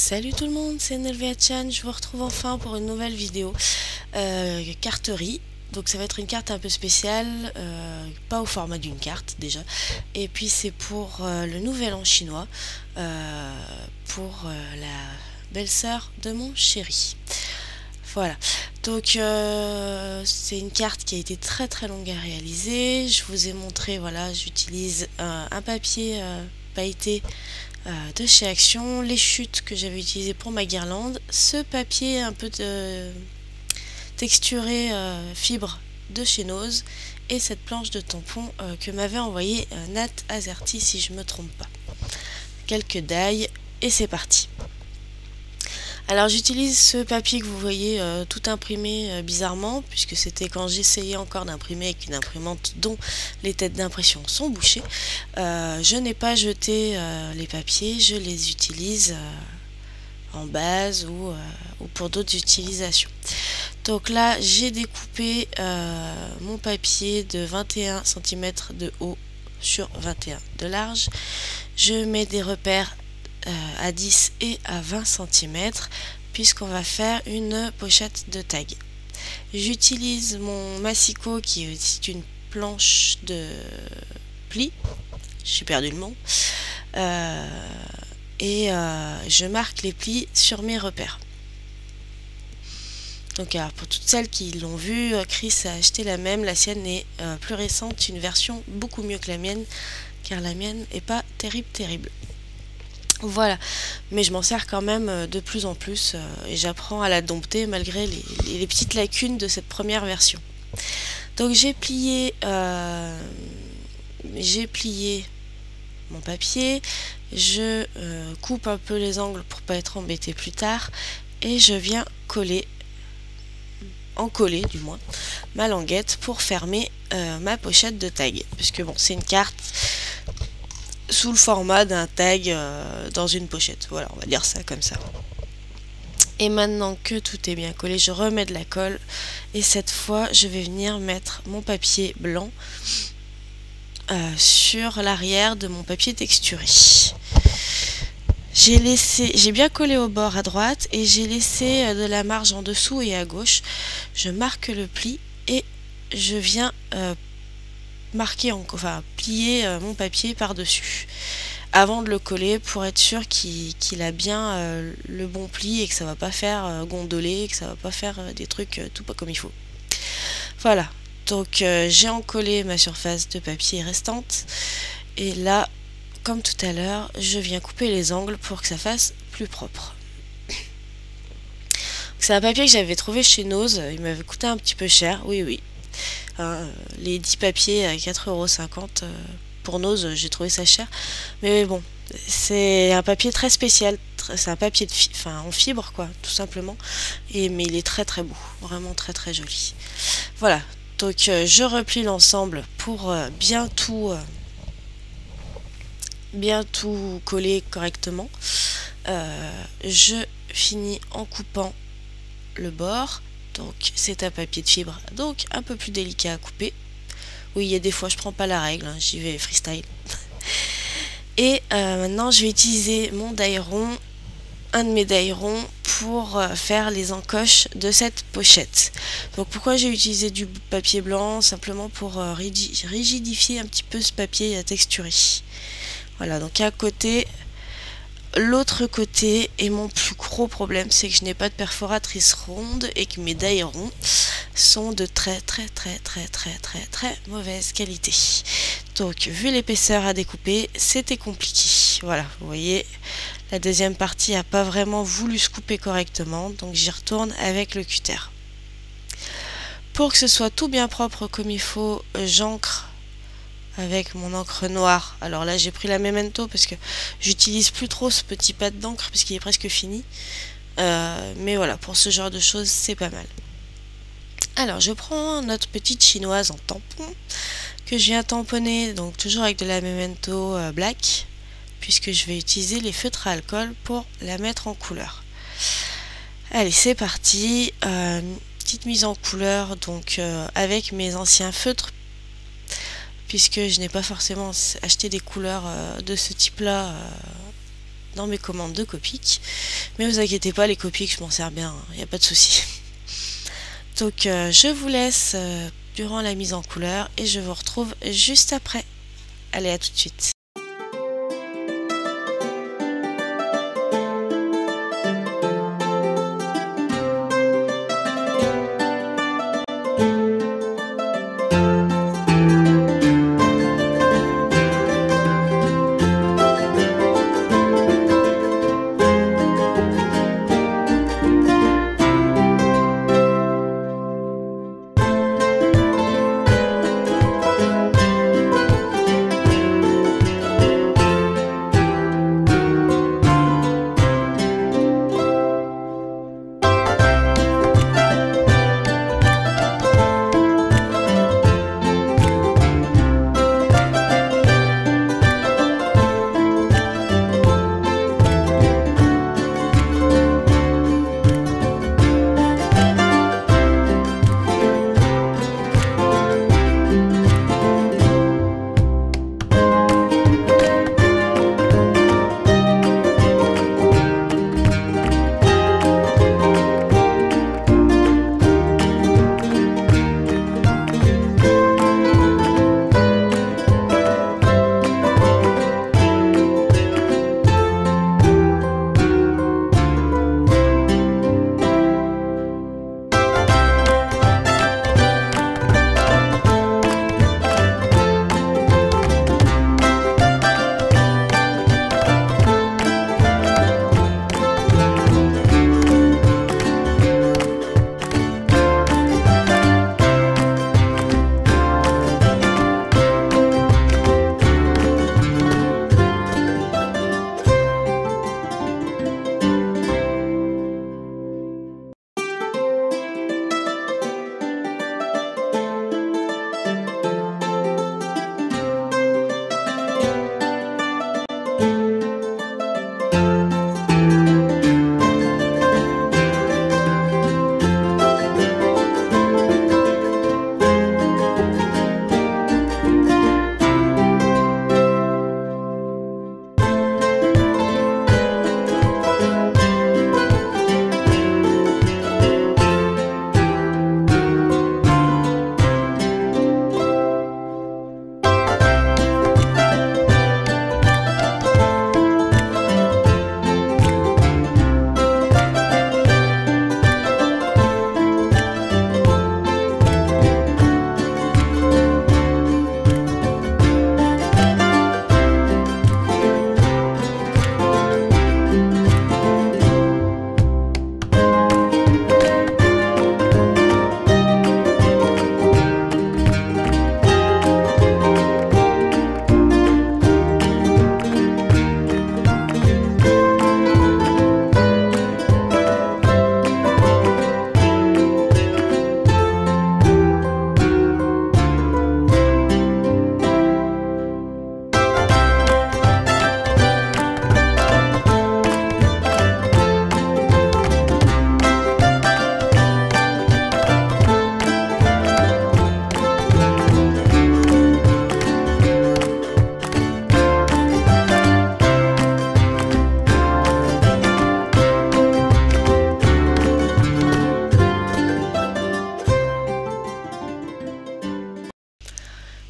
Salut tout le monde, c'est NLVA-chan, je vous retrouve enfin pour une nouvelle vidéo carterie. Donc ça va être une carte un peu spéciale, pas au format d'une carte déjà. Et puis c'est pour le nouvel an chinois, pour la belle-sœur de mon chéri. Voilà, donc c'est une carte qui a été très longue à réaliser. Je vous ai montré, voilà, j'utilise un papier pailleté de chez Action, les chutes que j'avais utilisées pour ma guirlande, ce papier un peu de texturé fibre de chez Nose et cette planche de tampon que m'avait envoyé Nat Azerty si je me trompe pas. Quelques dailles et c'est parti. Alors j'utilise ce papier que vous voyez tout imprimé bizarrement, puisque c'était quand j'essayais encore d'imprimer avec une imprimante dont les têtes d'impression sont bouchées. Je n'ai pas jeté les papiers, je les utilise en base ou pour d'autres utilisations. Donc là j'ai découpé mon papier de 21 cm de haut sur 21 de large. Je mets des repères à 10 et à 20 cm puisqu'on va faire une pochette de tag. J'utilise mon massicot qui est une planche de pli, j'ai perdu le nom, et je marque les plis sur mes repères. Donc alors, pour toutes celles qui l'ont vu, Chris a acheté la même, la sienne est plus récente, une version beaucoup mieux que la mienne, car la mienne est pas terrible. Voilà, mais je m'en sers quand même de plus en plus et j'apprends à la dompter malgré les petites lacunes de cette première version. Donc j'ai plié mon papier, je coupe un peu les angles pour pas être embêté plus tard et je viens encoller du moins ma languette pour fermer ma pochette de tag, puisque bon, c'est une carte sous le format d'un tag dans une pochette. Voilà, on va dire ça comme ça. Et maintenant que tout est bien collé, je remets de la colle et cette fois je vais venir mettre mon papier blanc sur l'arrière de mon papier texturé. J'ai bien collé au bord à droite et j'ai laissé de la marge en dessous et à gauche. Je marque le pli et je viens plier mon papier par-dessus avant de le coller pour être sûr qu'il a bien le bon pli et que ça va pas faire gondoler, que ça va pas faire des trucs tout pas comme il faut. Voilà, donc j'ai encollé ma surface de papier restante et là, comme tout à l'heure, je viens couper les angles pour que ça fasse plus propre. C'est un papier que j'avais trouvé chez Nose, il m'avait coûté un petit peu cher, oui. Les 10 papiers à 4,50 € pour Nose, j'ai trouvé ça cher, mais bon, c'est un papier très spécial, c'est un papier en fibre quoi, tout simplement, mais il est très beau, vraiment très joli. Voilà, donc je replie l'ensemble pour bien tout coller correctement. Je finis en coupant le bord. Donc c'est un papier de fibre, donc un peu plus délicat à couper. Oui, il y a des fois je prends pas la règle, hein, j'y vais freestyle. Et maintenant je vais utiliser mon die-rond, un de mes die-ronds, pour faire les encoches de cette pochette. Donc pourquoi j'ai utilisé du papier blanc? Simplement pour rigidifier un petit peu ce papier texturé. Voilà, donc à côté. L'autre côté, et mon plus gros problème, c'est que je n'ai pas de perforatrice ronde et que mes die-ronds sont de très mauvaise qualité. Donc vu l'épaisseur à découper, c'était compliqué. Voilà, vous voyez, la deuxième partie n'a pas vraiment voulu se couper correctement, donc j'y retourne avec le cutter. Pour que ce soit tout bien propre comme il faut, j'encre avec mon encre noire. Alors là j'ai pris la Memento parce que j'utilise plus trop ce petit pad d'encre puisqu'il est presque fini, mais voilà, pour ce genre de choses c'est pas mal. Alors je prends notre petite chinoise en tampon que je viens tamponner, donc toujours avec de la Memento black, puisque je vais utiliser les feutres à alcool pour la mettre en couleur. Allez, c'est parti. Petite mise en couleur donc avec mes anciens feutres, puisque je n'ai pas forcément acheté des couleurs de ce type là dans mes commandes de Copic. Mais vous inquiétez pas, les Copic, je m'en sers bien, il n'y a pas de souci. Donc je vous laisse durant la mise en couleur et je vous retrouve juste après. Allez, à tout de suite.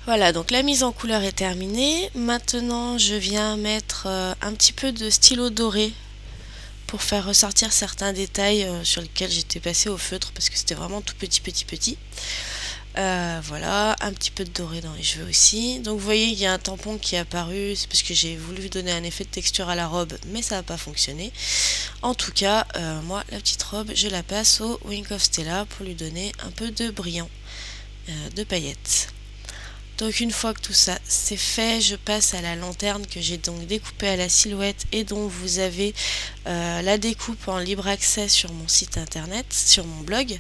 Voilà, donc la mise en couleur est terminée. Maintenant, je viens mettre un petit peu de stylo doré pour faire ressortir certains détails sur lesquels j'étais passée au feutre parce que c'était vraiment tout petit. Voilà, un petit peu de doré dans les cheveux aussi. Donc vous voyez, il y a un tampon qui est apparu, c'est parce que j'ai voulu donner un effet de texture à la robe, mais ça n'a pas fonctionné. En tout cas, moi, la petite robe, je la passe au Wink of Stella pour lui donner un peu de brillant, de paillettes. Donc une fois que tout ça c'est fait, je passe à la lanterne que j'ai donc découpée à la silhouette et dont vous avez la découpe en libre accès sur mon site internet, sur mon blog,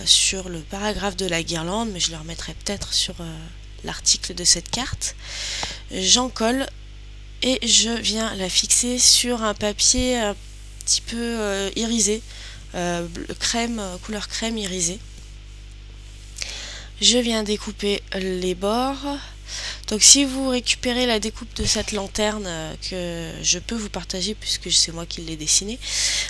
sur le paragraphe de la guirlande, mais je le remettrai peut-être sur l'article de cette carte. J'en colle et je viens la fixer sur un papier un petit peu irisé, couleur crème irisée. Je viens découper les bords. Donc si vous récupérez la découpe de cette lanterne que je peux vous partager puisque c'est moi qui l'ai dessinée,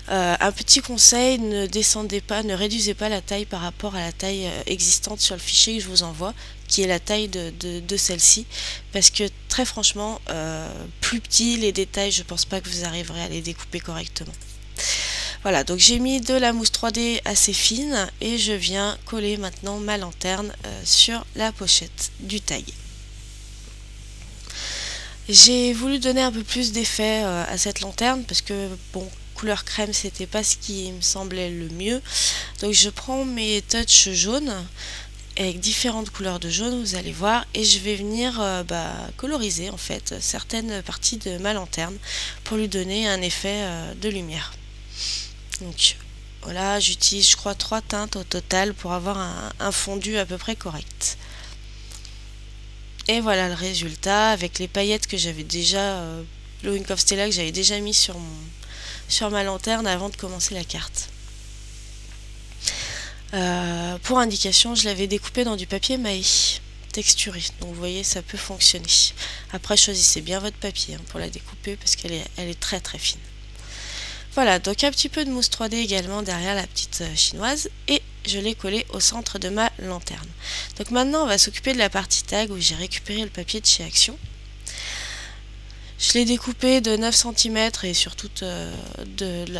un petit conseil, ne descendez pas, ne réduisez pas la taille par rapport à la taille existante sur le fichier que je vous envoie, qui est la taille de celle-ci, parce que très franchement, plus petit les détails, je pense pas que vous arriverez à les découper correctement. Voilà, donc j'ai mis de la mousse 3D assez fine et je viens coller maintenant ma lanterne sur la pochette du tag. J'ai voulu donner un peu plus d'effet à cette lanterne parce que bon, couleur crème c'était pas ce qui me semblait le mieux. Donc je prends mes touches jaunes avec différentes couleurs de jaune, vous allez voir, et je vais venir coloriser en fait certaines parties de ma lanterne pour lui donner un effet de lumière. Donc voilà, j'utilise je crois 3 teintes au total pour avoir un fondu à peu près correct. Et voilà le résultat avec les paillettes que j'avais déjà, le Wink of Stella que j'avais déjà mis sur ma lanterne avant de commencer la carte. Pour indication, je l'avais découpé dans du papier maï texturé, donc vous voyez ça peut fonctionner. Après choisissez bien votre papier pour la découper parce qu'elle est très très fine. Voilà, donc un petit peu de mousse 3D également derrière la petite chinoise et je l'ai collé au centre de ma lanterne. Donc maintenant on va s'occuper de la partie tag où j'ai récupéré le papier de chez Action. Je l'ai découpé de 9 cm et sur toute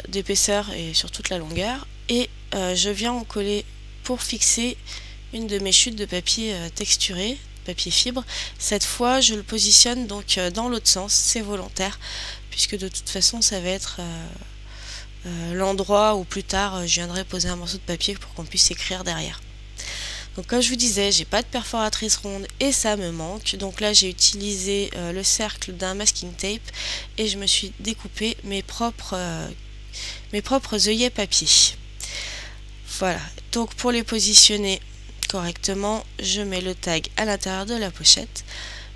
d'épaisseur et sur toute la longueur et je viens en coller pour fixer une de mes chutes de papier texturé, papier fibre. Cette fois je le positionne donc dans l'autre sens, c'est volontaire puisque de toute façon ça va être l'endroit où plus tard je viendrai poser un morceau de papier pour qu'on puisse écrire derrière. Donc comme je vous disais, j'ai pas de perforatrice ronde et ça me manque. Donc là j'ai utilisé le cercle d'un masking tape et je me suis découpé mes propres œillets papier. Voilà, donc pour les positionner correctement, je mets le tag à l'intérieur de la pochette,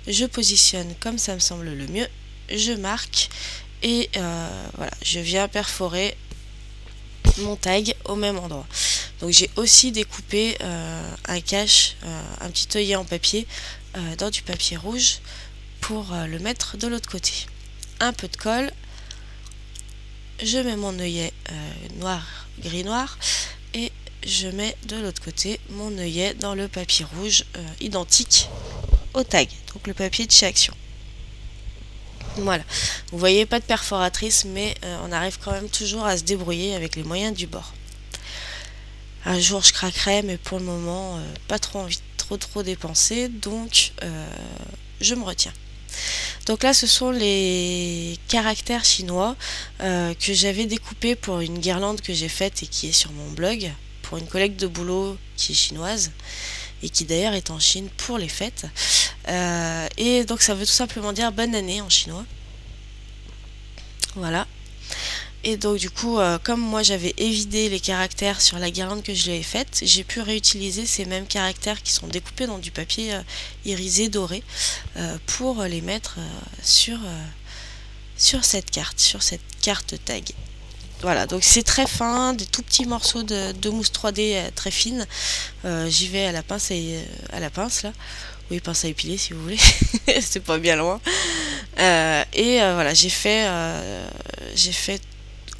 je positionne comme ça me semble le mieux, je marque et voilà, je viens perforer mon tag au même endroit. Donc j'ai aussi découpé un cache, un petit œillet en papier dans du papier rouge pour le mettre de l'autre côté. Un peu de colle, je mets mon œillet noir, gris-noir et je mets de l'autre côté mon œillet dans le papier rouge identique au tag, donc le papier de chez Action. Voilà, vous voyez pas de perforatrice mais on arrive quand même toujours à se débrouiller avec les moyens du bord. Un jour je craquerai mais pour le moment pas trop envie de trop dépenser donc je me retiens. Donc là ce sont les caractères chinois que j'avais découpés pour une guirlande que j'ai faite et qui est sur mon blog pour une collègue de boulot qui est chinoise et qui d'ailleurs est en Chine pour les fêtes. Et donc ça veut tout simplement dire bonne année en chinois. Voilà. Et donc du coup, comme moi j'avais évidé les caractères sur la guirlande que je lui ai faite, j'ai pu réutiliser ces mêmes caractères qui sont découpés dans du papier irisé doré pour les mettre sur cette carte tag. Voilà, donc c'est très fin, des tout petits morceaux de mousse 3D très fine. J'y vais à la pince là. Oui, pince à épiler si vous voulez. C'est pas bien loin. Voilà, j'ai fait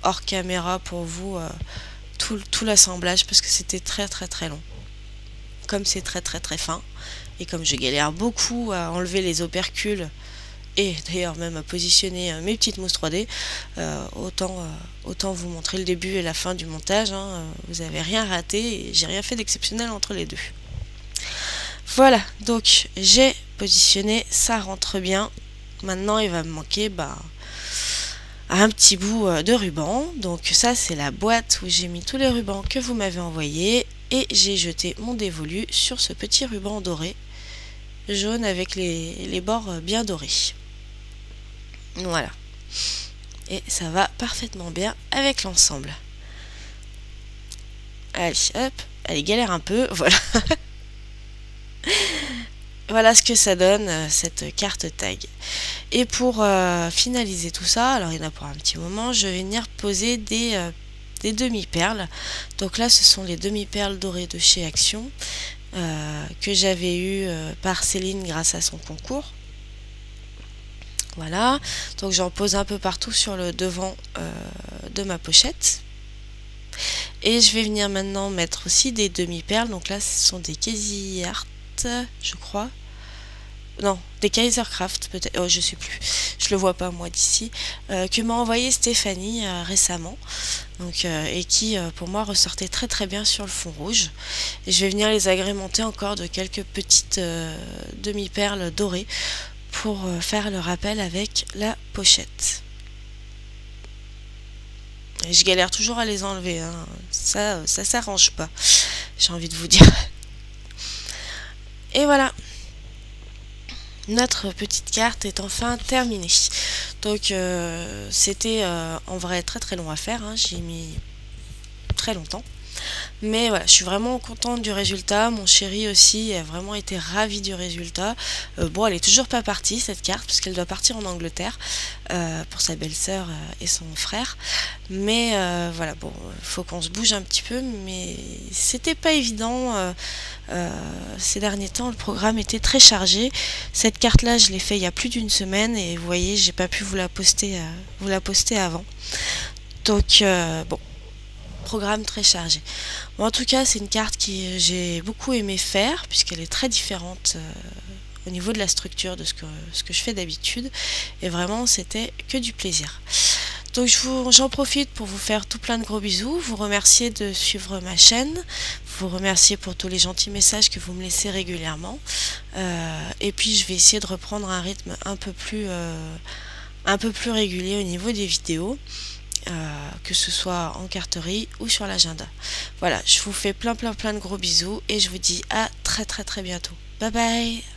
hors caméra pour vous tout l'assemblage parce que c'était très long. Comme c'est très fin et comme je galère beaucoup à enlever les opercules et d'ailleurs même à positionner mes petites mousses 3D, autant vous montrer le début et la fin du montage, hein, vous n'avez rien raté et j'ai rien fait d'exceptionnel entre les deux. Voilà, donc j'ai positionné, ça rentre bien. Maintenant il va me manquer un petit bout de ruban. Donc ça c'est la boîte où j'ai mis tous les rubans que vous m'avez envoyés et j'ai jeté mon dévolu sur ce petit ruban doré, jaune avec les bords bien dorés. Voilà. Et ça va parfaitement bien avec l'ensemble. Allez, hop, allez, galère un peu, voilà. Voilà ce que ça donne, cette carte tag. Et pour finaliser tout ça, alors il y en a pour un petit moment, je vais venir poser des demi-perles. Donc là, ce sont les demi-perles dorées de chez Action, que j'avais eu par Céline grâce à son concours. Voilà, donc j'en pose un peu partout sur le devant de ma pochette. Et je vais venir maintenant mettre aussi des demi-perles. Donc là, ce sont des Casey Art, je crois. Non, des Kaisercraft peut-être. Oh, je sais plus. Je le vois pas moi d'ici. Que m'a envoyé Stéphanie récemment. Donc, et qui pour moi ressortait très très bien sur le fond rouge. Et je vais venir les agrémenter encore de quelques petites demi-perles dorées pour faire le rappel avec la pochette. Et je galère toujours à les enlever, hein. Ça s'arrange pas, j'ai envie de vous dire. Et voilà, notre petite carte est enfin terminée. Donc c'était en vrai très très long à faire, hein. J'ai mis très longtemps. Mais voilà, je suis vraiment contente du résultat. Mon chéri aussi a vraiment été ravi du résultat. Bon, elle est toujours pas partie cette carte, parce qu'elle doit partir en Angleterre pour sa belle-sœur et son frère. Mais voilà, bon, faut qu'on se bouge un petit peu, mais c'était pas évident. Ces derniers temps, le programme était très chargé. Cette carte-là, je l'ai fait il y a plus d'une semaine, et vous voyez, j'ai pas pu vous la poster avant. Donc bon, programme très chargé. Bon, en tout cas, c'est une carte que j'ai beaucoup aimé faire, puisqu'elle est très différente au niveau de la structure de ce que je fais d'habitude, et vraiment c'était que du plaisir. Donc j'en profite pour vous faire tout plein de gros bisous, vous remercier de suivre ma chaîne, vous remercier pour tous les gentils messages que vous me laissez régulièrement, et puis je vais essayer de reprendre un rythme un peu plus régulier au niveau des vidéos. Que ce soit en carterie ou sur l'agenda. Voilà, je vous fais plein de gros bisous et je vous dis à très bientôt. Bye bye.